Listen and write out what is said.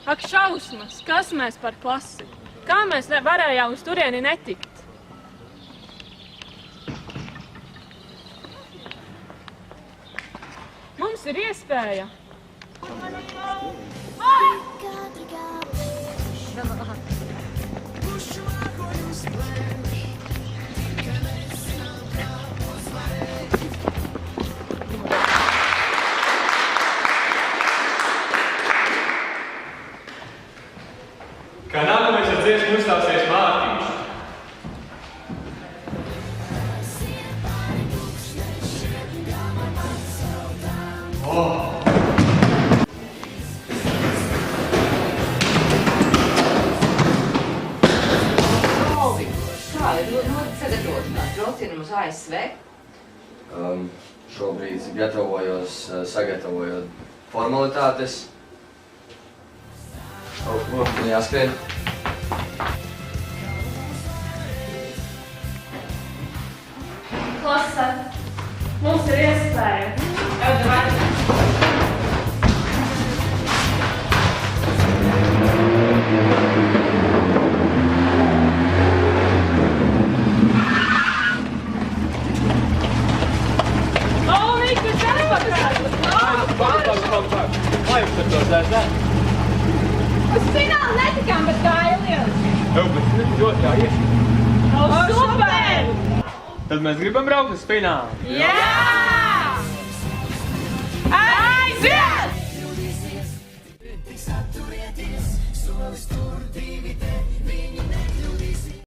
Ak, šausmas, kas mēs par klasi? Kā mēs varējām uz turieni netikt? Mums ir iespēja. Kā nākamais ar dziesmu uzstāsies Mārtiņš. Kā ir sagatavošanās? Braucienam uz ASV? Šobrīd gatavojos, sagatavojot formalitātes. Jāskrien. Klase, mums ir iespēja. Uz finālu netikām, bet gāja lieliski. Bet ļoti jāies. Super! Tad mēs gribam braukt uz finālu. Jā!